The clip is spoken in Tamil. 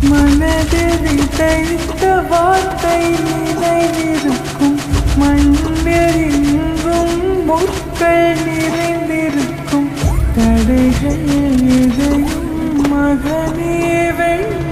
மனதில் விதைத்த வார்த்தை நினைவிருக்கும். மண்ணில் முட்கள் நிறைந்திருக்கும். தடைகள் எதையும் மகனே வென்று